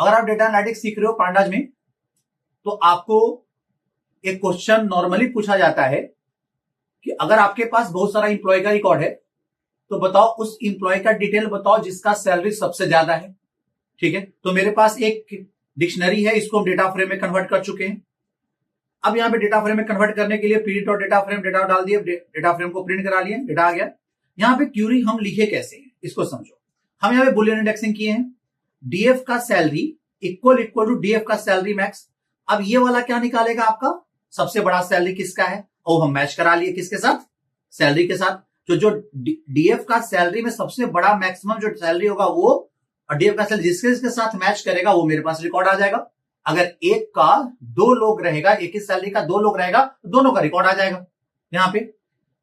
अगर आप data analytics सीख रहे हो पांडाज में, तो आपको एक क्वेश्चन नॉर्मली पूछा जाता है कि अगर आपके पास बहुत सारा इंप्लॉय का रिकॉर्ड है तो बताओ उस इंप्लॉय का डिटेल बताओ जिसका सैलरी सबसे ज्यादा है। ठीक है, तो मेरे पास एक डिक्शनरी है, इसको हम डेटा फ्रेम में कन्वर्ट कर चुके हैं। अब यहां पे डेटा फ्रेम में कन्वर्ट करने के लिए प्रिंट और डेटा फ्रेम डेटा डाल दिए, डेटा फ्रेम को प्रिंट करा लिए, डेटा आ गया। यहां पे क्यूरी हम लिखे कैसे हैं इसको समझो। हम यहां पे बुलियन इंडेक्सिंग किए हैं, डीएफ का सैलरी इक्वल टू डीएफ का सैलरी मैक्स। अब ये वाला क्या निकालेगा आपका सबसे बड़ा सैलरी किसका है, और हम मैच करा लिए किसके साथ, सैलरी के साथ। तो जो डीएफ का सैलरी में सबसे बड़ा मैक्सिमम जो सैलरी होगा वो, और डीएफ का सैलरी जिसके साथ मैच करेगा वो मेरे पास रिकॉर्ड आ जाएगा। अगर एक का दो लोग रहेगा, एक ही सैलरी का दो लोग रहेगा तो दोनों का रिकॉर्ड आ जाएगा यहां पे।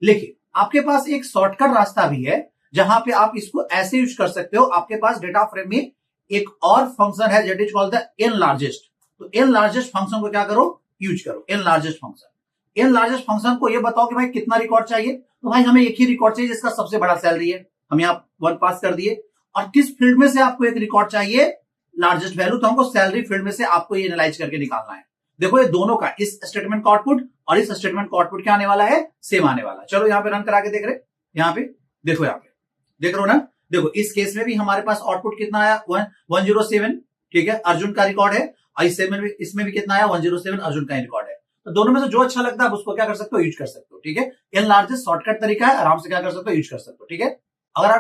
लेकिन आपके पास एक शॉर्टकट रास्ता भी है जहां पे आप इसको ऐसे यूज कर सकते हो। आपके पास डेटा फ्रेम में एक और फंक्शन है that is called the N largest. तो एन लार्जेस्ट फंक्शन को क्या करो, यूज करो N largest function. N largest function को ये बताओ कि भाई कितना रिकॉर्ड चाहिए, तो भाई हमें एक ही रिकॉर्ड चाहिए जिसका सबसे बड़ा सैलरी है। हम यहाँ वन पास कर दिए। और किस फील्ड में से आपको एक रिकॉर्ड चाहिए, लार्जेस्ट वैल्यू, तो हमको सैलरी फील्ड में से आपको ये एनालाइज करके निकालना है। देखो ये दोनों का, इस स्टेटमेंट का आउटपुट और इस स्टेटमेंट का आउटपुट क्या आने वाला है, सेम आने वाला है। चलो यहाँ पे रन करा के देख रहे, यहाँ पे देखो, यहाँ पे देख रहे हो ना। देखो इस केस में भी हमारे पास आउटपुट कितना आया, 107। ठीक है, अर्जुन का रिकॉर्ड है। और इसमें भी कितना आया, 107 अर्जुन का रिकॉर्ड है। तो दोनों में से जो अच्छा लगता है आप उसको क्या कर सकते हो, यूज कर सकते हो। ठीक है, एन लार्जेस्ट शॉर्टकट तरीका है, आराम से क्या कर सकते हो, यूज कर सकते हो। ठीक है, अगर आप